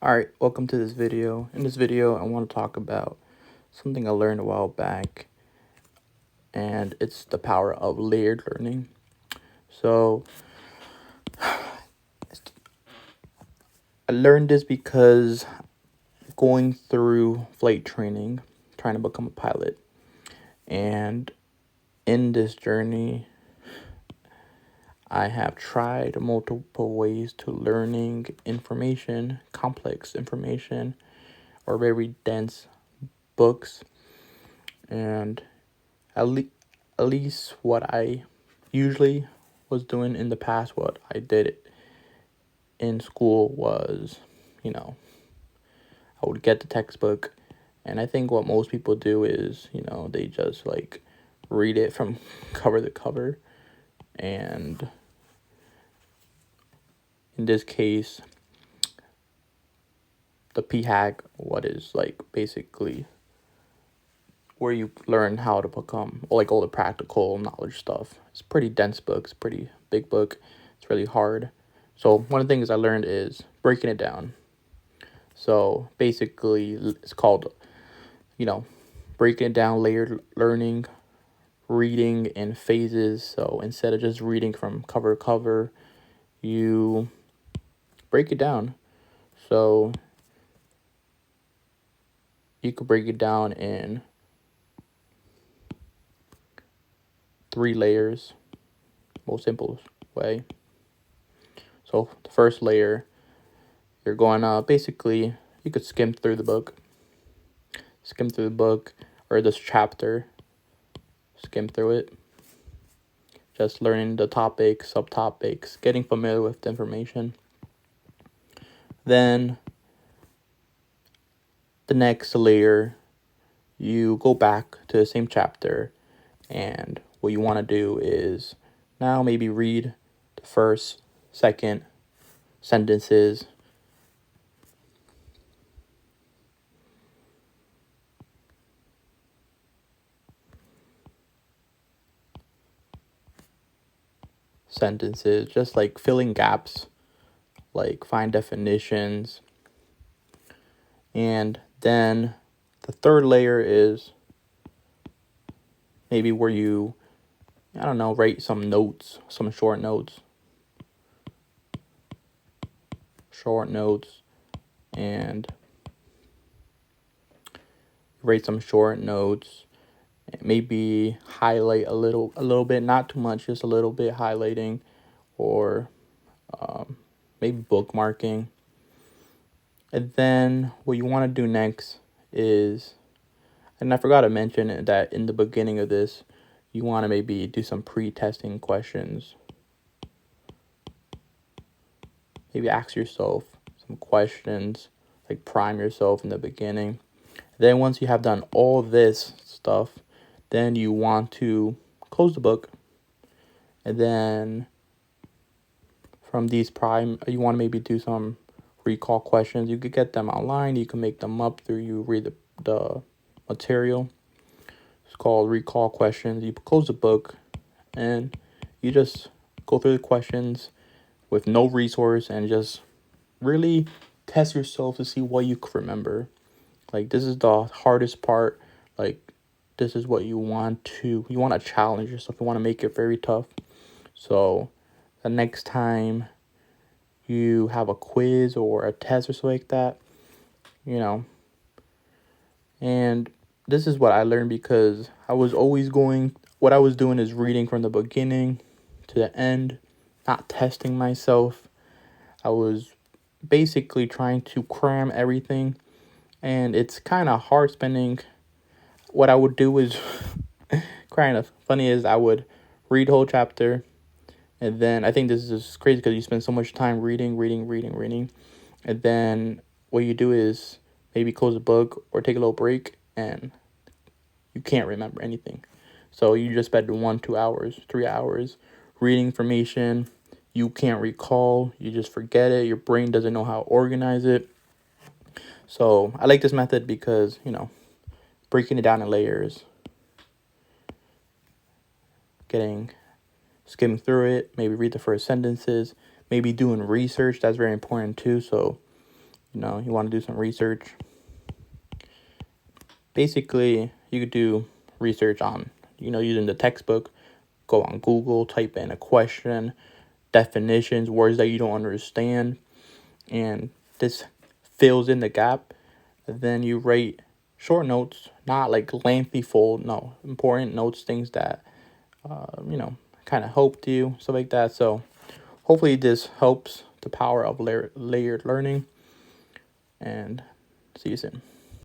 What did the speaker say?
Alright, welcome to this video. In this video, I want to talk about something I learned a while back, and it's the power of layered learning. So, I learned this because going through flight training, trying to become a pilot, and in this journey, I have tried multiple ways to learning information, complex information, or very dense books, and at, le- at least what I usually was doing in the past, what I did in school was, I would get the textbook, and I think what most people do is, they just like read it from cover to cover. And in this case, the PHAG, what is like basically where you learn how to become like all the practical knowledge stuff. It's a pretty dense book, it's a pretty big book, it's really hard. So one of the things I learned is breaking it down. So basically it's called, breaking it down, layered learning, reading in phases. So instead of just reading from cover to cover, you break it down. So you could break it down in 3 layers, most simple way. So the first layer, you're going to basically, you could skim through the book or this chapter, skim through it, just learning the topics, subtopics, getting familiar with the information. Then the next layer, you go back to the same chapter, and what you want to do is now maybe read the first, second sentences, just like filling gaps, like find definitions. And then the third layer is maybe where you, write some notes, some short notes, and write some short notes, maybe highlight a little bit, not too much, just a little bit highlighting, or maybe bookmarking. And then what you want to do next is, and I forgot to mention that in the beginning of this, you want to maybe do some pre-testing questions. Maybe ask yourself some questions, like prime yourself in the beginning. Then once you have done all this stuff, then you want to close the book. And then from these prime, you want to maybe do some recall questions. You could get them online. You can make them up through you read the material. It's called recall questions. You close the book and you just go through the questions with no resource and just really test yourself to see what you can remember. Like, this is the hardest part. Like, this is what you want to challenge yourself. You want to make it very tough. So the next time you have a quiz or a test or something like that, and this is what I learned because I was always what I was doing is reading from the beginning to the end, not testing myself. I was basically trying to cram everything, and it's kind of hard spending. What I would do is kind of funny is I would read whole chapter, and then I think this is just crazy because you spend so much time reading, and then what you do is maybe close a book or take a little break, and you can't remember anything. So you just spend 1, 2 hours, 3 hours reading information. You can't recall. You just forget it. Your brain doesn't know how to organize it. So I like this method because, breaking it down in layers, skimming through it, maybe read the first sentences, maybe doing research. That's very important too. So you know, you want to do some research. Basically, you could do research on, you know, using the textbook. Go on Google, type in a question, definitions, words that you don't understand, and this fills in the gap. And then you write short notes, not like lengthy full, no, important notes, things that, you know, kind of helped you, stuff like that. So hopefully this helps the power of layered learning, and see you soon.